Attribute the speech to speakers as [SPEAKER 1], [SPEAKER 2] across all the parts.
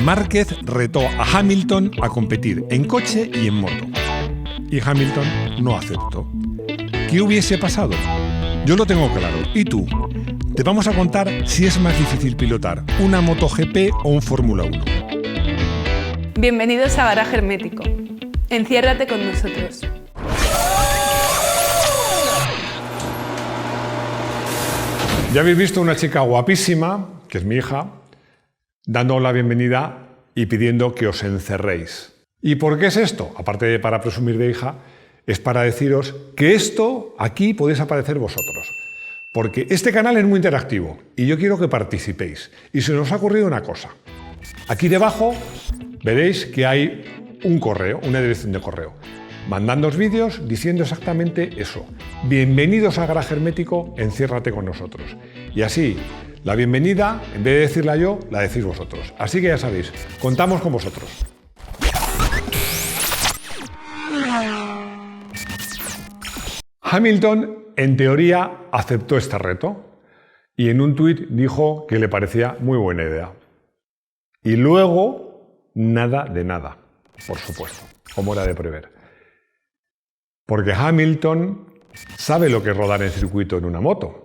[SPEAKER 1] Márquez retó a Hamilton a competir en coche y en moto. Y Hamilton no aceptó. ¿Qué hubiese pasado? Yo lo tengo claro. ¿Y tú? Te vamos a contar si es más difícil pilotar una MotoGP o un Fórmula 1.
[SPEAKER 2] Bienvenidos a Garaje Hermético. Enciérrate con nosotros.
[SPEAKER 1] Ya habéis visto una chica guapísima, que es mi hija, dando la bienvenida y pidiendo que os encerréis. ¿Y por qué es esto? Aparte de para presumir de hija, es para deciros que esto aquí podéis aparecer vosotros. Porque este canal es muy interactivo y yo quiero que participéis. Y se nos ha ocurrido una cosa. Aquí debajo veréis que hay un correo, una dirección de correo. Mandándoos vídeos diciendo exactamente eso. Bienvenidos a Garaje Hermético, enciérrate con nosotros. Y así, la bienvenida, en vez de decirla yo, la decís vosotros. Así que ya sabéis, contamos con vosotros. Hamilton, en teoría, aceptó este reto y en un tuit dijo que le parecía muy buena idea. Y luego, nada de nada, por supuesto, como era de prever. Porque Hamilton sabe lo que es rodar en circuito en una moto.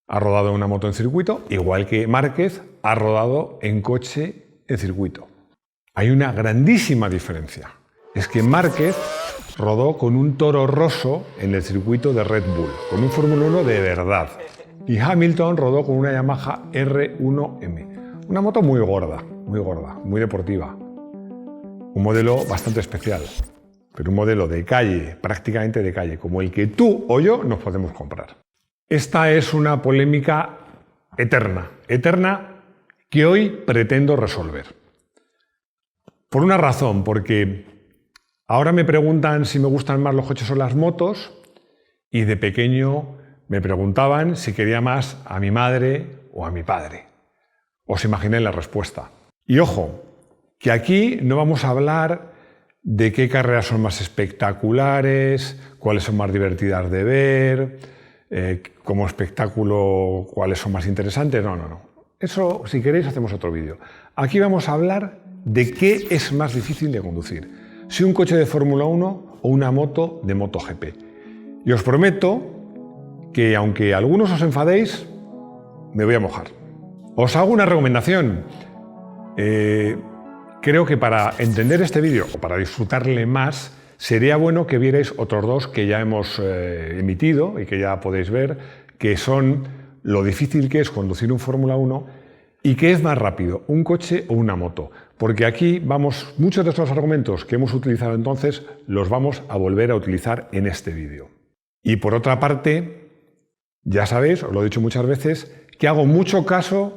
[SPEAKER 1] Ha rodado en una moto en circuito, igual que Márquez ha rodado en coche en circuito. Hay una grandísima diferencia. Es que Márquez rodó con un Toro Rosso en el circuito de Red Bull, con un Fórmula 1 de verdad. Y Hamilton rodó con una Yamaha R1M. Una moto muy gorda, muy deportiva. Un modelo bastante especial. Pero un modelo de calle, prácticamente de calle, como el que tú o yo nos podemos comprar. Esta es una polémica eterna que hoy pretendo resolver. Por una razón, porque ahora me preguntan si me gustan más los coches o las motos, y de pequeño me preguntaban si quería más a mi madre o a mi padre. Os imaginé la respuesta. Y ojo, que aquí no vamos a hablar de qué carreras son más espectaculares, cuáles son más divertidas de ver, como espectáculo cuáles son más interesantes. No. Eso, si queréis, hacemos otro vídeo. Aquí vamos a hablar de qué es más difícil de conducir, si un coche de Fórmula 1 o una moto de MotoGP. Y os prometo que, aunque algunos os enfadéis, me voy a mojar. Os hago una recomendación. Creo que para entender este vídeo o para disfrutarle más, sería bueno que vierais otros dos que ya hemos emitido y que ya podéis ver, que son lo difícil que es conducir un Fórmula 1 y qué es más rápido, un coche o una moto. Porque aquí muchos de estos argumentos que hemos utilizado entonces los vamos a volver a utilizar en este vídeo. Y por otra parte, ya sabéis, os lo he dicho muchas veces, que hago mucho caso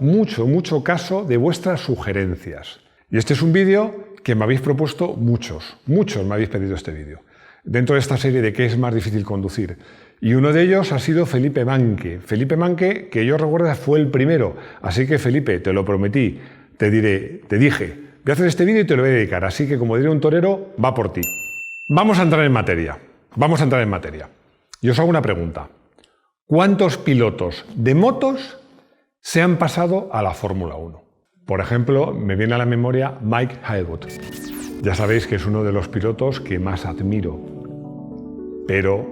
[SPEAKER 1] de vuestras sugerencias. Y este es un vídeo que me habéis propuesto muchos me habéis pedido este vídeo, dentro de esta serie de qué es más difícil conducir. Y uno de ellos ha sido Felipe Manque. Felipe Manque, que yo recuerdo fue el primero. Así que, Felipe, te lo prometí, te dije, voy a hacer este vídeo y te lo voy a dedicar. Así que, como diría un torero, va por ti. Vamos a entrar en materia. Y os hago una pregunta. ¿Cuántos pilotos de motos se han pasado a la Fórmula 1? Por ejemplo, me viene a la memoria Mike Haywood. Ya sabéis que es uno de los pilotos que más admiro. Pero,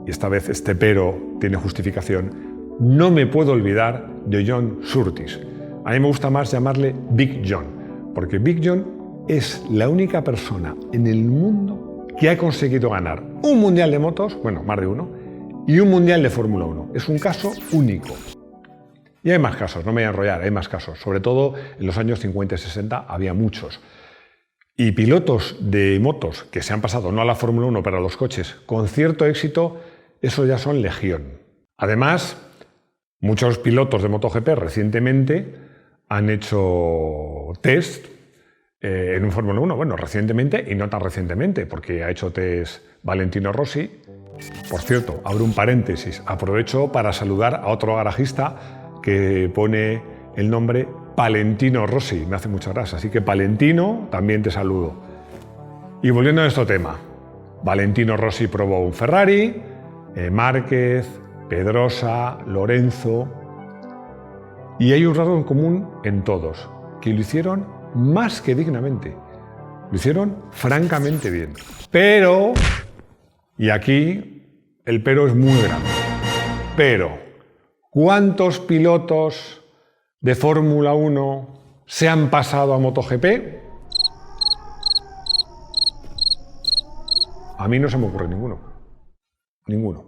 [SPEAKER 1] y esta vez este pero tiene justificación, no me puedo olvidar de John Surtees. A mí me gusta más llamarle Big John, porque Big John es la única persona en el mundo que ha conseguido ganar un mundial de motos, bueno, más de uno, y un mundial de Fórmula 1. Es un caso único. Y hay más casos, no me voy a enrollar, hay más casos. Sobre todo en los años 50 y 60 había muchos. Y pilotos de motos que se han pasado no a la Fórmula 1, pero a los coches con cierto éxito, eso ya son legión. Además, muchos pilotos de MotoGP recientemente han hecho test en un Fórmula 1. Bueno, recientemente y no tan recientemente, porque ha hecho test Valentino Rossi. Por cierto, abro un paréntesis, aprovecho para saludar a otro garajista que pone el nombre Palentino Rossi, me hace mucha gracia, así que Palentino, también te saludo. Y volviendo a nuestro tema, Valentino Rossi probó un Ferrari, Márquez, Pedrosa, Lorenzo, y hay un rasgo en común en todos, que lo hicieron más que dignamente. Lo hicieron francamente bien. Pero, y aquí el pero es muy grande, pero ¿cuántos pilotos de Fórmula 1 se han pasado a MotoGP? A mí no se me ocurre ninguno. Ninguno.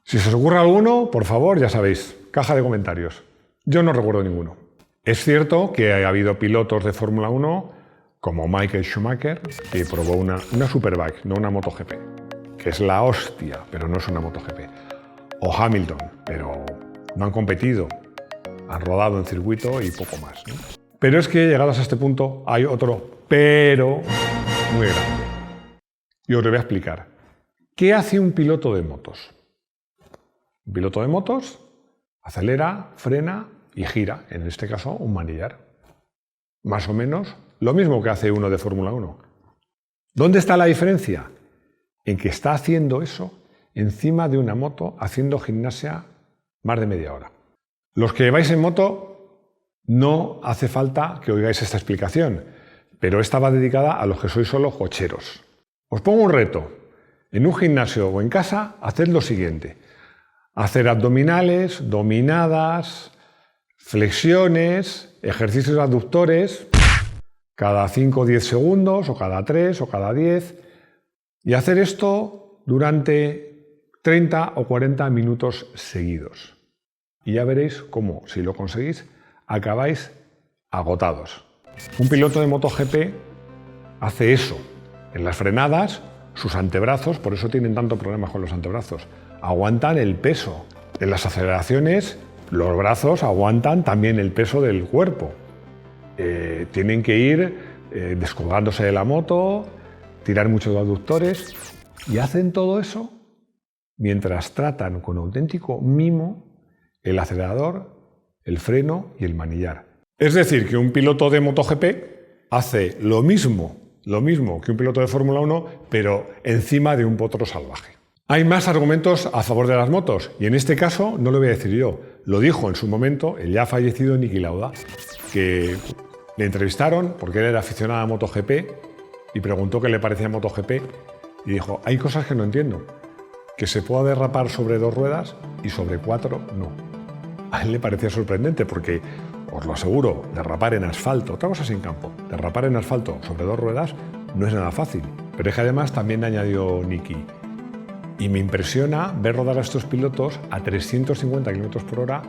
[SPEAKER 1] Si se os ocurre alguno, por favor, ya sabéis, caja de comentarios. Yo no recuerdo ninguno. Es cierto que ha habido pilotos de Fórmula 1 como Michael Schumacher, que probó una Superbike, no una MotoGP, que es la hostia, pero no es una MotoGP. O Hamilton, pero no han competido, han rodado en circuito y poco más, ¿no? Pero es que llegados a este punto hay otro pero muy grande. Y os lo voy a explicar. ¿Qué hace un piloto de motos? Un piloto de motos acelera, frena y gira, en este caso un manillar. Más o menos lo mismo que hace uno de Fórmula 1. ¿Dónde está la diferencia? En que está haciendo eso encima de una moto, haciendo gimnasia más de media hora. Los que vais en moto, no hace falta que oigáis esta explicación, pero esta va dedicada a los que sois solo cocheros. Os pongo un reto. En un gimnasio o en casa, haced lo siguiente. Hacer abdominales, dominadas, flexiones, ejercicios abductores, cada 5 o 10 segundos, o cada 3 o cada 10, y hacer esto durante 30 o 40 minutos seguidos. Y ya veréis cómo, si lo conseguís, acabáis agotados. Un piloto de MotoGP hace eso. En las frenadas, sus antebrazos, por eso tienen tanto problemas con los antebrazos, aguantan el peso. En las aceleraciones, los brazos aguantan también el peso del cuerpo. Tienen que ir descolgándose de la moto, tirar muchos aductores, y hacen todo eso mientras tratan con auténtico mimo el acelerador, el freno y el manillar. Es decir, que un piloto de MotoGP hace lo mismo que un piloto de Fórmula 1, pero encima de un potro salvaje. Hay más argumentos a favor de las motos, y en este caso no lo voy a decir yo. Lo dijo en su momento el ya fallecido Niki Lauda, que le entrevistaron porque él era aficionado a MotoGP y preguntó qué le parecía MotoGP y dijo, hay cosas que no entiendo, que se pueda derrapar sobre 2 ruedas y sobre 4 no. A él le parecía sorprendente porque, os lo aseguro, derrapar en asfalto, otra cosa sin campo, derrapar en asfalto sobre 2 ruedas no es nada fácil. Pero es que además también añadió Niki, y me impresiona ver rodar a estos pilotos a 350 km por hora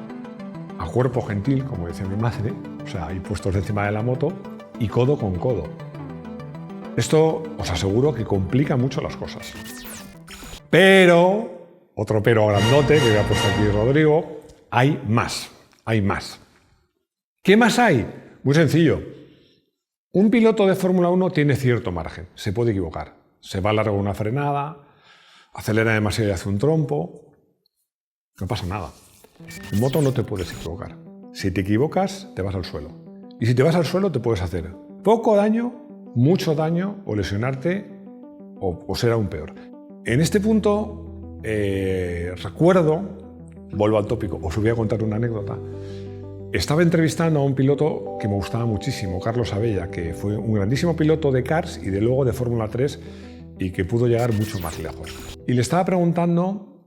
[SPEAKER 1] a cuerpo gentil, como decía mi madre, o sea, ahí puestos encima de la moto y codo con codo. Esto os aseguro que complica mucho las cosas. Pero, otro pero grandote que me ha puesto aquí Rodrigo, hay más. ¿Qué más hay? Muy sencillo. Un piloto de Fórmula 1 tiene cierto margen, se puede equivocar. Se va largo una frenada, acelera demasiado y hace un trompo. No pasa nada. En moto no te puedes equivocar. Si te equivocas, te vas al suelo. Y si te vas al suelo, te puedes hacer poco daño, mucho daño, o lesionarte, o ser aún peor. En este punto, recuerdo, vuelvo al tópico, os voy a contar una anécdota. Estaba entrevistando a un piloto que me gustaba muchísimo, Carlos Abella, que fue un grandísimo piloto de karts y de luego de Fórmula 3 y que pudo llegar mucho más lejos. Y le estaba preguntando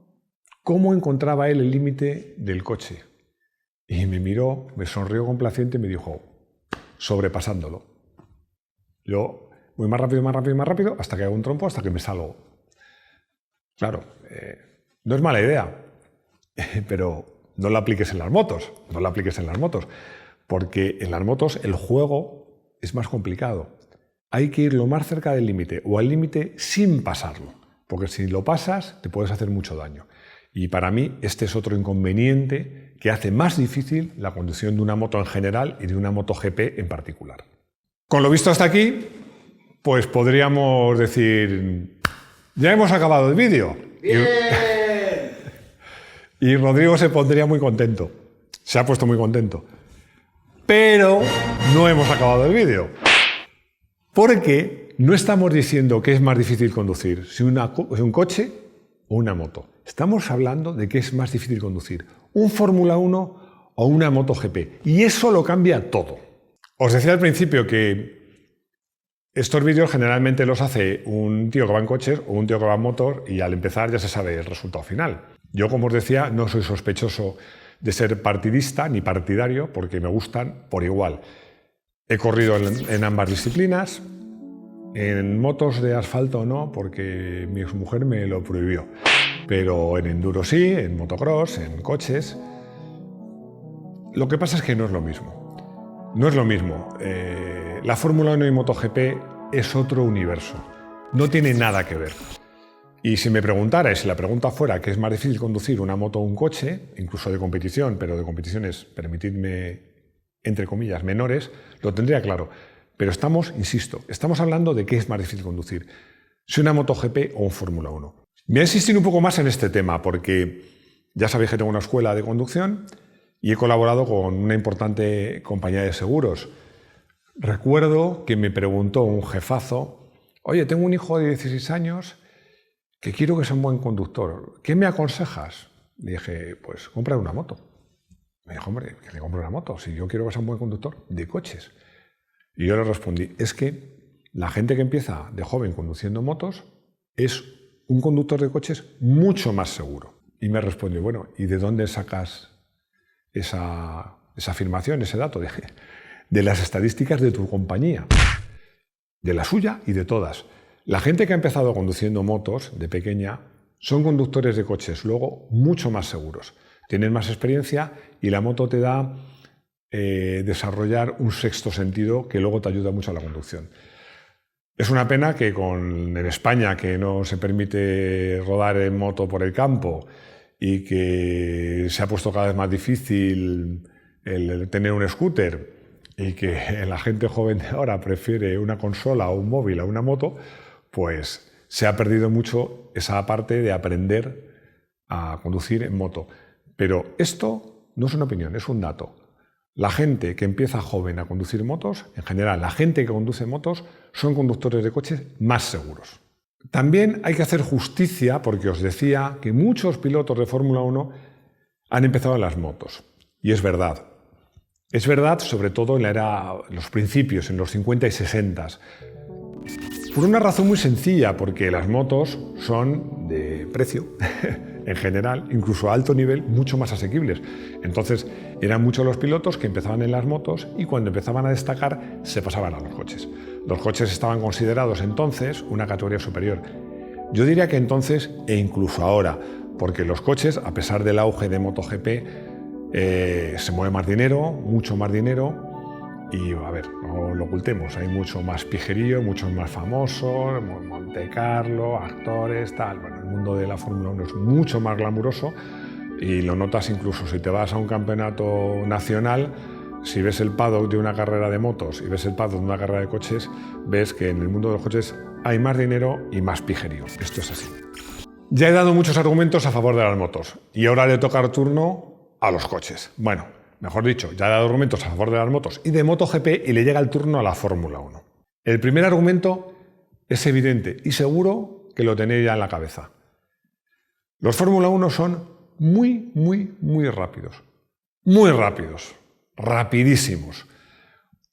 [SPEAKER 1] cómo encontraba él el límite del coche. Y me miró, me sonrió complaciente y me dijo, sobrepasándolo. Yo voy más rápido, hasta que hago un trompo, hasta que me salgo. Claro, no es mala idea, pero no la apliques en las motos, porque en las motos el juego es más complicado. Hay que ir lo más cerca del límite o al límite sin pasarlo, porque si lo pasas te puedes hacer mucho daño. Y para mí este es otro inconveniente que hace más difícil la conducción de una moto en general y de una MotoGP en particular. Con lo visto hasta aquí, pues podríamos decir, ya hemos acabado el vídeo. ¡Bien! Y Rodrigo se pondría muy contento. Se ha puesto muy contento. Pero no hemos acabado el vídeo. Porque no estamos diciendo que es más difícil conducir, si un coche o una moto. Estamos hablando de que es más difícil conducir un Fórmula 1 o una MotoGP. Y eso lo cambia todo. Os decía al principio que estos vídeos generalmente los hace un tío que va en coches o un tío que va en motor y al empezar ya se sabe el resultado final. Yo, como os decía, no soy sospechoso de ser partidista ni partidario porque me gustan por igual. He corrido en ambas disciplinas, en motos de asfalto no, porque mi exmujer me lo prohibió, pero en enduro sí, en motocross, en coches. Lo que pasa es que no es lo mismo. No es lo mismo. La Fórmula 1 y MotoGP es otro universo. No tiene nada que ver. Y si me preguntarais, si la pregunta fuera que es más difícil conducir una moto o un coche, incluso de competición, pero de competiciones, permitidme, entre comillas, menores, lo tendría claro. Pero insisto, estamos hablando de qué es más difícil conducir, si una MotoGP o un Fórmula 1. Voy a insistir un poco más en este tema porque ya sabéis que tengo una escuela de conducción y he colaborado con una importante compañía de seguros. Recuerdo que me preguntó un jefazo, oye, tengo un hijo de 16 años que quiero que sea un buen conductor, ¿qué me aconsejas? Le dije, pues compra una moto. Me dijo, hombre, que le compre una moto, si yo quiero que sea un buen conductor de coches. Y yo le respondí, es que la gente que empieza de joven conduciendo motos es un conductor de coches mucho más seguro. Y me respondió, bueno, ¿y de dónde sacas esa afirmación, ese dato? Dije, de las estadísticas de tu compañía, de la suya y de todas. La gente que ha empezado conduciendo motos de pequeña son conductores de coches, luego mucho más seguros. Tienen más experiencia y la moto te da desarrollar un sexto sentido que luego te ayuda mucho a la conducción. Es una pena que en España, que no se permite rodar en moto por el campo y que se ha puesto cada vez más difícil el tener un scooter y que la gente joven de ahora prefiere una consola o un móvil a una moto, pues se ha perdido mucho esa parte de aprender a conducir en moto. Pero esto no es una opinión, es un dato. La gente que empieza joven a conducir motos, en general, la gente que conduce motos son conductores de coches más seguros. También hay que hacer justicia porque os decía que muchos pilotos de Fórmula 1 han empezado en las motos. Y es verdad. Es verdad, sobre todo en los principios, en los 50 y 60. Por una razón muy sencilla, porque las motos son de precio, en general, incluso a alto nivel, mucho más asequibles. Entonces, eran muchos los pilotos que empezaban en las motos y cuando empezaban a destacar, se pasaban a los coches. Los coches estaban considerados entonces una categoría superior. Yo diría que entonces e incluso ahora, porque los coches, a pesar del auge de MotoGP, se mueve más dinero, mucho más dinero. Y, a ver, no lo ocultemos, hay mucho más pijerío, muchos más famosos, Monte Carlo, actores, tal. Bueno, el mundo de la Fórmula 1 es mucho más glamuroso y lo notas incluso si te vas a un campeonato nacional, si ves el paddock de una carrera de motos y ves el paddock de una carrera de coches, ves que en el mundo de los coches hay más dinero y más pijerío. Esto es así. Ya he dado muchos argumentos a favor de las motos y ahora le toca el turno a los coches. Bueno, mejor dicho, ya he dado argumentos a favor de las motos y de MotoGP y le llega el turno a la Fórmula 1. El primer argumento es evidente y seguro que lo tenéis ya en la cabeza. Los Fórmula 1 son muy rápidos. Muy rápidos. Rapidísimos.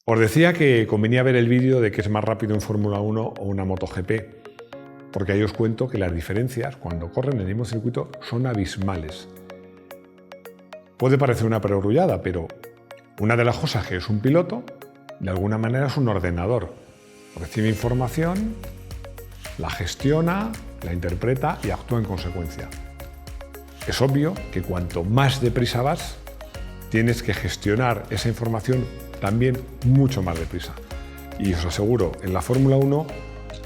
[SPEAKER 1] Os decía que convenía ver el vídeo de que es más rápido un Fórmula 1 o una MotoGP, porque ahí os cuento que las diferencias cuando corren en el mismo circuito son abismales. Puede parecer una perogrullada, pero una de las cosas que es un piloto, de alguna manera es un ordenador. Recibe información, la gestiona, la interpreta y actúa en consecuencia. Es obvio que cuanto más deprisa vas, tienes que gestionar esa información también mucho más deprisa. Y os aseguro, en la Fórmula 1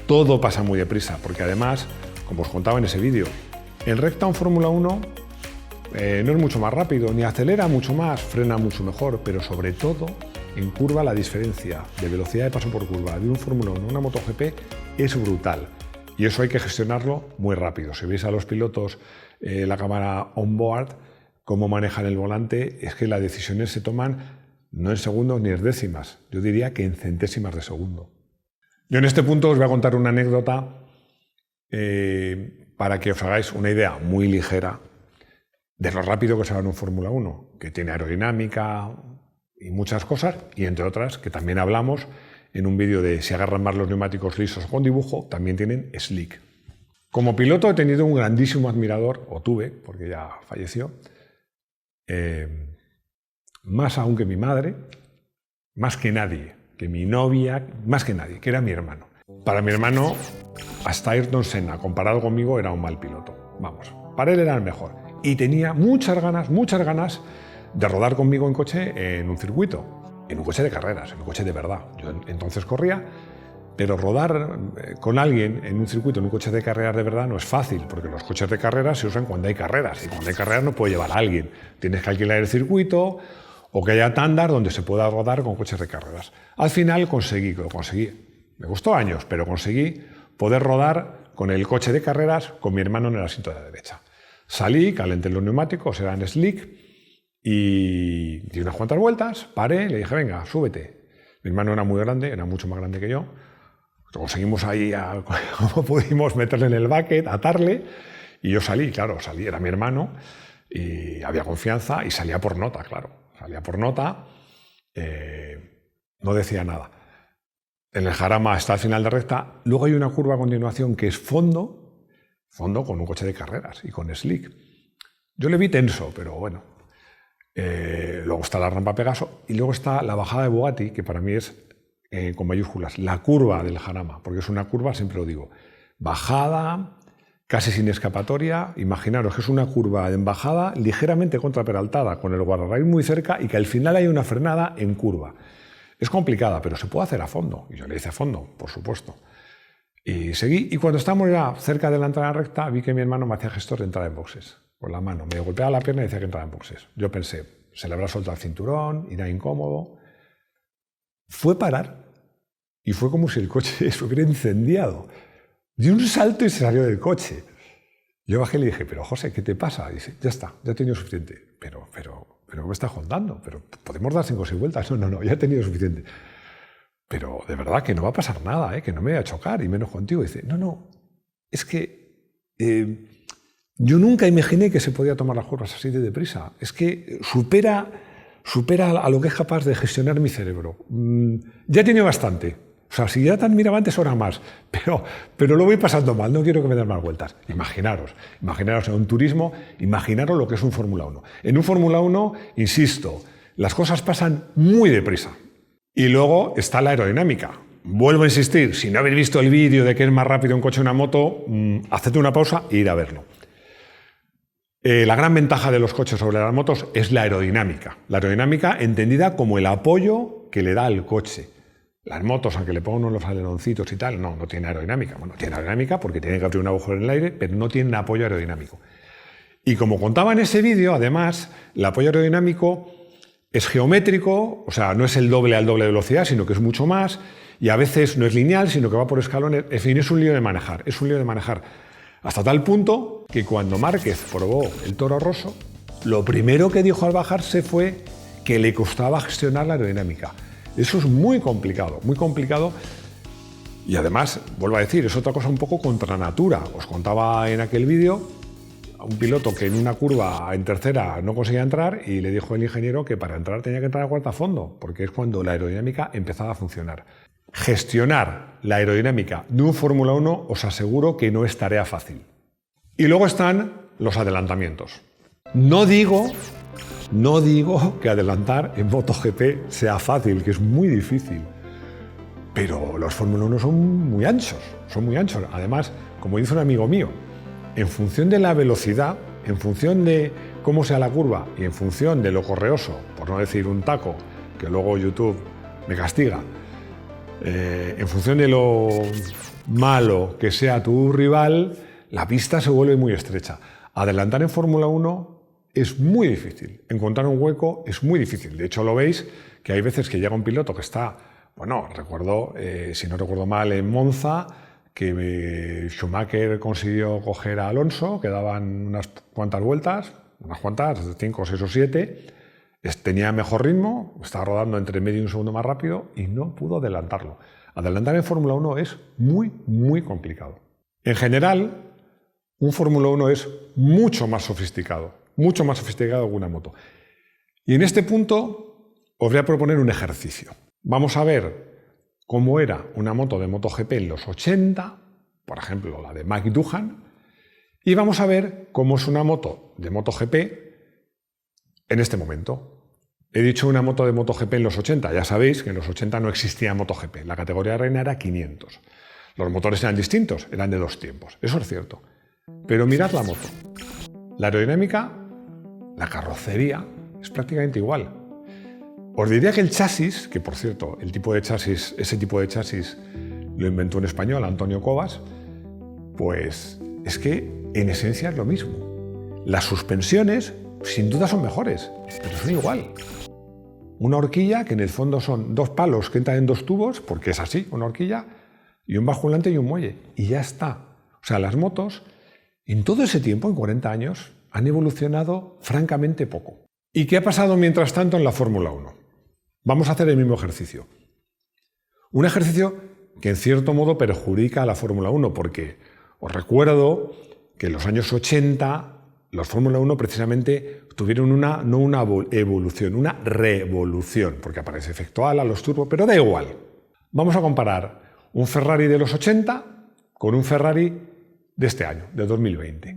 [SPEAKER 1] todo pasa muy deprisa, porque además, como os contaba en ese vídeo, en recta un Fórmula 1 no es mucho más rápido, ni acelera mucho más, frena mucho mejor, pero sobre todo en curva la diferencia de velocidad de paso por curva de un Fórmula 1 a una MotoGP es brutal. Y eso hay que gestionarlo muy rápido. Si veis a los pilotos la cámara on-board, cómo manejan el volante, es que las decisiones se toman no en segundos ni en décimas, yo diría que en centésimas de segundo. Yo en este punto os voy a contar una anécdota para que os hagáis una idea muy ligera de lo rápido que se va en un Fórmula 1, que tiene aerodinámica y muchas cosas, y entre otras que también hablamos en un vídeo de si agarran más los neumáticos lisos con dibujo, también tienen slick. Como piloto he tenido un grandísimo admirador, o tuve, porque ya falleció, más aún que mi madre, más que nadie, que mi novia, más que nadie, que era mi hermano. Para mi hermano, hasta Ayrton Senna, comparado conmigo, era un mal piloto. Vamos, para él era el mejor. Y tenía muchas ganas de rodar conmigo en coche en un circuito, en un coche de carreras, en un coche de verdad. Yo entonces corría, pero rodar con alguien en un circuito, en un coche de carreras de verdad, no es fácil, porque los coches de carreras se usan cuando hay carreras, y cuando hay carreras no puede llevar a alguien. Tienes que alquilar el circuito, o que haya tandas donde se pueda rodar con coches de carreras. Al final lo conseguí. Me costó años, pero conseguí poder rodar con el coche de carreras con mi hermano en el asiento de la derecha. Salí, calenté los neumáticos, eran slick, y di unas cuantas vueltas, paré, le dije, venga, súbete. Mi hermano era muy grande, era mucho más grande que yo. Conseguimos ahí, como pudimos, meterle en el bucket, atarle, y yo salí, era mi hermano, y había confianza, y salía por nota, salía por nota, no decía nada. En el jarama está al final de recta, luego hay una curva a continuación que es fondo con un coche de carreras y con slick. Yo le vi tenso, pero bueno. Luego está la rampa Pegaso, y luego está la bajada de Bugatti, que para mí es con mayúsculas, la curva del jarama, porque es una curva, siempre lo digo, bajada, casi sin escapatoria. Imaginaros que es una curva en bajada ligeramente contraperaltada, con el guardarraíl muy cerca, y que al final hay una frenada en curva. Es complicada, pero se puede hacer a fondo, y yo le hice a fondo, por supuesto. Y seguí, y cuando estábamos ya cerca de la entrada recta, vi que mi hermano me hacía gestos de entrar en boxes, con la mano, me golpeaba la pierna y decía que entraba en boxes. Yo pensé, se le habrá soltado el cinturón, irá incómodo. Fue parar, y fue como si el coche se hubiera incendiado. Dio un salto y se salió del coche. Yo bajé y le dije, pero José, ¿qué te pasa? Y dice, ya está, ya he tenido suficiente. Pero me estás contando, pero podemos dar 5 o 6 vueltas. No, ya he tenido suficiente. Pero de verdad que no va a pasar nada, que no me voy a chocar, y menos contigo. Y dice, no, es que yo nunca imaginé que se podía tomar las curvas así de deprisa. Es que supera a lo que es capaz de gestionar mi cerebro. Ya he tenido bastante. O sea, si ya te admiraba antes, ahora más. Pero lo voy pasando mal, no quiero que me den más vueltas. Imaginaros en un turismo, imaginaros lo que es un Fórmula 1. En un Fórmula 1, insisto, las cosas pasan muy deprisa. Y luego está la aerodinámica. Vuelvo a insistir, si no habéis visto el vídeo de que es más rápido un coche o una moto, haced una pausa e ir a verlo. La gran ventaja de los coches sobre las motos es la aerodinámica. La aerodinámica entendida como el apoyo que le da al coche. Las motos, aunque le pongan los aleroncitos y tal, no tiene aerodinámica. Bueno, tiene aerodinámica porque tiene que abrir un agujero en el aire, pero no tiene apoyo aerodinámico. Y como contaba en ese vídeo, además, el apoyo aerodinámico es geométrico, o sea, no es el doble al doble de velocidad, sino que es mucho más, y a veces no es lineal, sino que va por escalones. En fin, es un lío de manejar, Hasta tal punto que cuando Márquez probó el Toro Rosso, lo primero que dijo al bajarse fue que le costaba gestionar la aerodinámica. Eso es muy complicado, y además, vuelvo a decir, es otra cosa un poco contra natura. Os contaba en aquel vídeo a un piloto que en una curva en tercera no conseguía entrar, y le dijo el ingeniero que para entrar tenía que entrar a cuarta a fondo, porque es cuando la aerodinámica empezaba a funcionar. Gestionar la aerodinámica de un Fórmula 1 os aseguro que no es tarea fácil. Y luego están los adelantamientos. No digo que adelantar en MotoGP sea fácil, que es muy difícil. Pero los Fórmula 1 son muy anchos. Además, como dice un amigo mío, en función de la velocidad, en función de cómo sea la curva y en función de lo correoso, por no decir un taco, que luego YouTube me castiga, en función de lo malo que sea tu rival, la pista se vuelve muy estrecha. Adelantar en Fórmula 1 es muy difícil. Encontrar un hueco es muy difícil. De hecho, lo veis que hay veces que llega un piloto que está, recuerdo, si no recuerdo mal, en Monza, que Schumacher consiguió coger a Alonso, quedaban unas cuantas vueltas, 5, 6 o 7, tenía mejor ritmo, estaba rodando entre medio y un segundo más rápido y no pudo adelantarlo. Adelantar en Fórmula 1 es muy complicado. En general, un Fórmula 1 es mucho más sofisticado que una moto. Y en este punto os voy a proponer un ejercicio. Vamos a ver cómo era una moto de MotoGP en los 80, por ejemplo, la de Mike Doohan, y vamos a ver cómo es una moto de MotoGP en este momento. He dicho una moto de MotoGP en los 80. Ya sabéis que en los 80 no existía MotoGP. La categoría reina era 500. Los motores eran distintos, eran de dos tiempos. Eso es cierto. Pero mirad la moto. La aerodinámica, la carrocería, es prácticamente igual. Os diría que el chasis, que por cierto, ese tipo de chasis lo inventó un español, Antonio Covas, pues es que en esencia es lo mismo. Las suspensiones, sin duda, son mejores, pero son igual. Una horquilla, que en el fondo son dos palos que entran en dos tubos, porque es así, una horquilla, y un basculante y un muelle, y ya está. O sea, las motos, en todo ese tiempo, en 40 años, han evolucionado francamente poco. ¿Y qué ha pasado mientras tanto en la Fórmula 1? Vamos a hacer el mismo ejercicio. Un ejercicio que en cierto modo perjudica a la Fórmula 1, porque os recuerdo que en los años 80 los Fórmula 1 precisamente tuvieron no una evolución, una revolución, porque aparece efecto ala, los turbos, pero da igual. Vamos a comparar un Ferrari de los 80 con un Ferrari de este año, de 2020.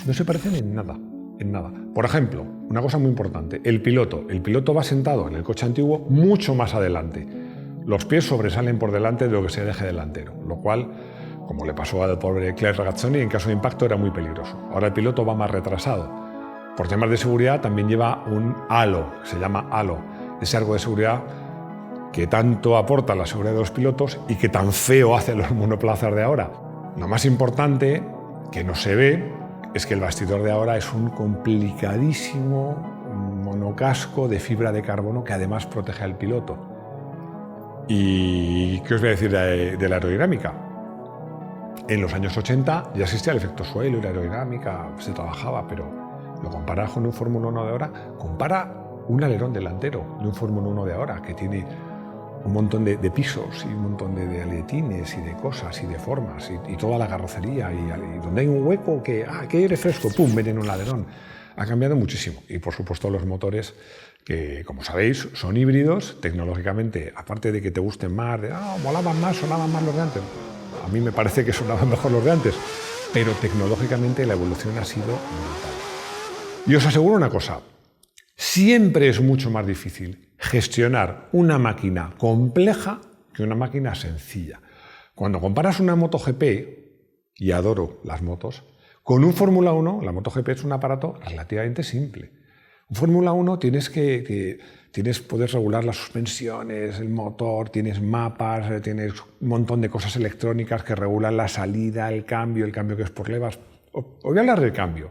[SPEAKER 1] No se parecen en nada, en nada. Por ejemplo, una cosa muy importante, el piloto. El piloto va sentado en el coche antiguo mucho más adelante. Los pies sobresalen por delante de lo que sea el eje delantero, lo cual, como le pasó al pobre Claire Regazzoni, en caso de impacto era muy peligroso. Ahora el piloto va más retrasado. Por temas de seguridad también lleva un halo, que se llama halo, ese algo de seguridad que tanto aporta a la seguridad de los pilotos y que tan feo hace los monoplazas de ahora. Lo más importante, que no se ve, es que el bastidor de ahora es un complicadísimo monocasco de fibra de carbono que además protege al piloto. ¿Y qué os voy a decir de la aerodinámica? En los años 80 ya existía el efecto suelo y la aerodinámica se trabajaba, pero lo comparas con un Fórmula 1 de ahora, compara un alerón delantero de un Fórmula 1 de ahora que tiene un montón de pisos y un montón de aletines y de cosas y de formas y toda la carrocería y donde hay un hueco que aire fresco, ¡pum!, ven en un alerón. Ha cambiado muchísimo y por supuesto los motores que, como sabéis, son híbridos tecnológicamente, aparte de que te gusten más, volaban más, sonaban más los de antes. A mí me parece que sonaban mejor los de antes, pero tecnológicamente la evolución ha sido brutal. Y os aseguro una cosa, siempre es mucho más difícil gestionar una máquina compleja que una máquina sencilla. Cuando comparas una MotoGP, y adoro las motos, con un Fórmula 1, la MotoGP es un aparato relativamente simple. En Fórmula 1 puedes regular las suspensiones, el motor, tienes mapas, tienes un montón de cosas electrónicas que regulan la salida, el cambio que es por levas. Os voy a hablar del cambio,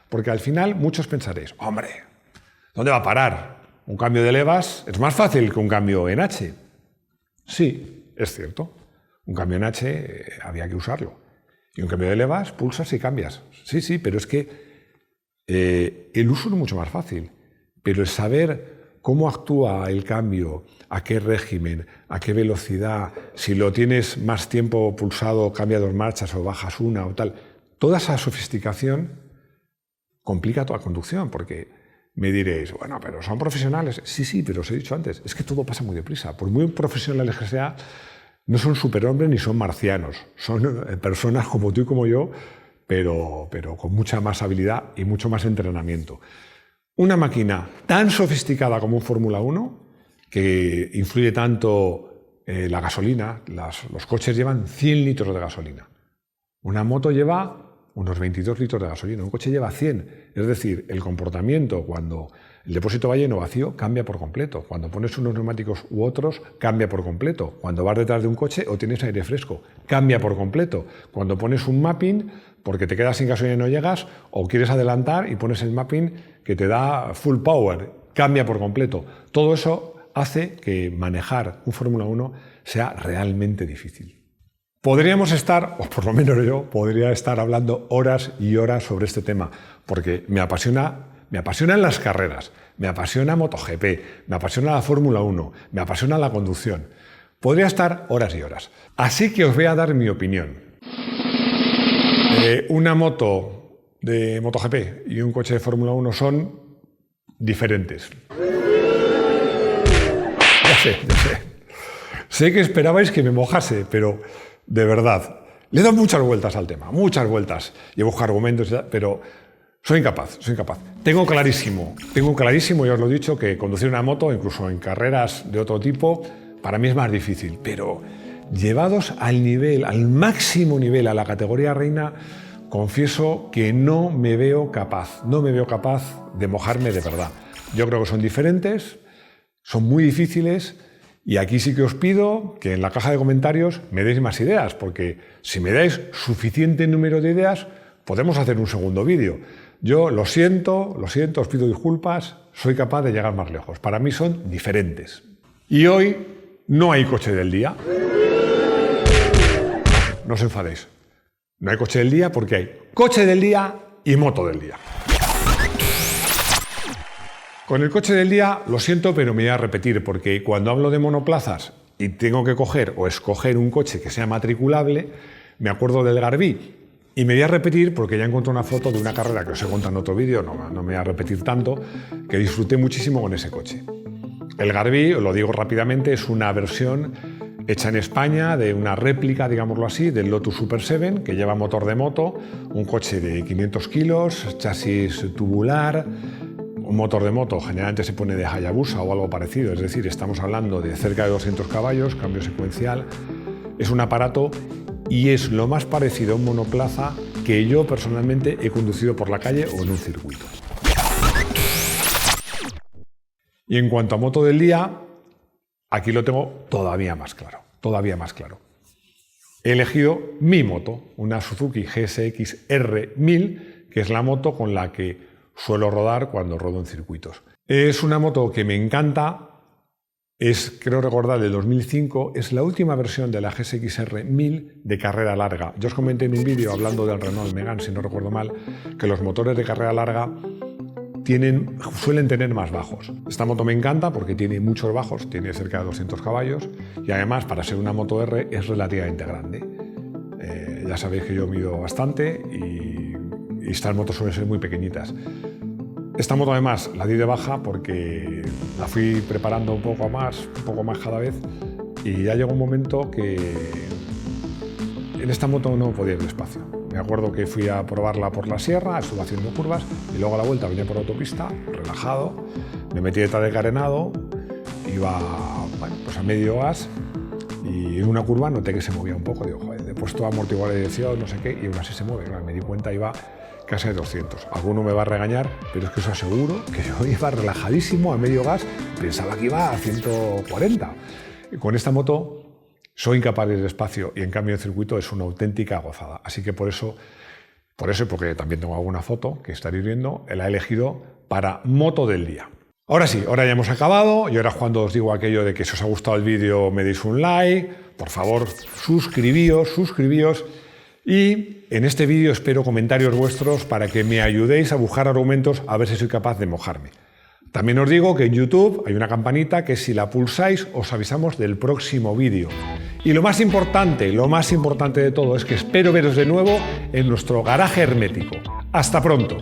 [SPEAKER 1] porque al final muchos pensaréis, hombre, ¿dónde va a parar? Un cambio de levas es más fácil que un cambio en H. Sí, es cierto. Un cambio en H había que usarlo. Y un cambio de levas pulsas y cambias. Sí, pero es que el uso es mucho más fácil. Pero el saber cómo actúa el cambio, a qué régimen, a qué velocidad, si lo tienes más tiempo pulsado, cambia dos marchas o bajas una o tal, toda esa sofisticación complica toda la conducción, porque me diréis, bueno, pero son profesionales. Sí, pero os he dicho antes, es que todo pasa muy deprisa. Por muy profesionales que sea, no son superhombres ni son marcianos. Son personas como tú y como yo, pero con mucha más habilidad y mucho más entrenamiento. Una máquina tan sofisticada como un Fórmula 1, que influye tanto la gasolina, los coches llevan 100 litros de gasolina. Una moto lleva unos 22 litros de gasolina, un coche lleva 100. Es decir, el comportamiento cuando el depósito va lleno o vacío cambia por completo. Cuando pones unos neumáticos u otros, cambia por completo. Cuando vas detrás de un coche o tienes aire fresco, cambia por completo. Cuando pones un mapping, porque te quedas sin gasolina y no llegas, o quieres adelantar y pones el mapping que te da full power, cambia por completo. Todo eso hace que manejar un Fórmula 1 sea realmente difícil. Podríamos estar, o por lo menos yo, podría estar hablando horas y horas sobre este tema, porque me apasionan las carreras, me apasiona MotoGP, me apasiona la Fórmula 1, me apasiona la conducción. Podría estar horas y horas. Así que os voy a dar mi opinión. Una moto de MotoGP y un coche de Fórmula 1 son diferentes. sé. Sé que esperabais que me mojase, pero de verdad, le he dado muchas vueltas al tema, muchas vueltas. Y busco argumentos, pero soy incapaz. Tengo clarísimo, ya os lo he dicho, que conducir una moto, incluso en carreras de otro tipo, para mí es más difícil. Pero llevados al máximo nivel, a la categoría reina, confieso que no me veo capaz de mojarme de verdad. Yo creo que son diferentes, son muy difíciles, y aquí sí que os pido que en la caja de comentarios me deis más ideas, porque si me dais suficiente número de ideas, podemos hacer un segundo vídeo. Yo lo siento, os pido disculpas, soy capaz de llegar más lejos. Para mí son diferentes. Y hoy no hay coche del día. No os enfadéis. No hay coche del día porque hay coche del día y moto del día. Con el coche del día, lo siento, pero me voy a repetir, porque cuando hablo de monoplazas y tengo que coger o escoger un coche que sea matriculable, me acuerdo del Garbí. Y me voy a repetir porque ya encontré una foto de una carrera que os he contado en otro vídeo, no me voy a repetir tanto, que disfruté muchísimo con ese coche. El Garbí, os lo digo rápidamente, es una versión hecha en España de una réplica, digámoslo así, del Lotus Super 7, que lleva motor de moto, un coche de 500 kilos, chasis tubular. Un motor de moto generalmente se pone de Hayabusa o algo parecido, es decir, estamos hablando de cerca de 200 caballos, cambio secuencial. Es un aparato y es lo más parecido a un monoplaza que yo personalmente he conducido por la calle o en un circuito. Y en cuanto a moto del día, aquí lo tengo todavía más claro. He elegido mi moto, una Suzuki GSX R1000, que es la moto con la que suelo rodar cuando rodo en circuitos. Es una moto que me encanta, creo recordar, del 2005, es la última versión de la GSX R1000 de carrera larga. Yo os comenté en un vídeo hablando del Renault Megane, si no recuerdo mal, que los motores de carrera larga suelen tener más bajos. Esta moto me encanta porque tiene muchos bajos, tiene cerca de 200 caballos y además, para ser una moto R, es relativamente grande. Ya sabéis que yo mido bastante y estas motos suelen ser muy pequeñitas. Esta moto además la di de baja porque la fui preparando un poco más cada vez, y ya llegó un momento que en esta moto no podía ir despacio. Me acuerdo que fui a probarla por la sierra, estuve haciendo curvas y luego a la vuelta venía por autopista, relajado, me metí detrás del carenado, iba pues a medio gas y en una curva noté que se movía un poco. Digo, joder, he puesto a amortiguar la dirección, no sé qué, y aún así se mueve. Me di cuenta, iba casi a 200. Alguno me va a regañar, pero es que os aseguro que yo iba relajadísimo a medio gas, pensaba que iba a 140. Y con esta moto soy incapaz de ir despacio y en cambio el circuito es una auténtica gozada. Así que por eso y porque también tengo alguna foto que estaréis viendo, la he elegido para moto del día. Ahora sí, ahora ya hemos acabado y ahora es cuando os digo aquello de que si os ha gustado el vídeo me deis un like, por favor suscribíos y en este vídeo espero comentarios vuestros para que me ayudéis a buscar argumentos a ver si soy capaz de mojarme. También os digo que en YouTube hay una campanita que si la pulsáis os avisamos del próximo vídeo. Y lo más importante de todo es que espero veros de nuevo en nuestro garaje hermético. ¡Hasta pronto!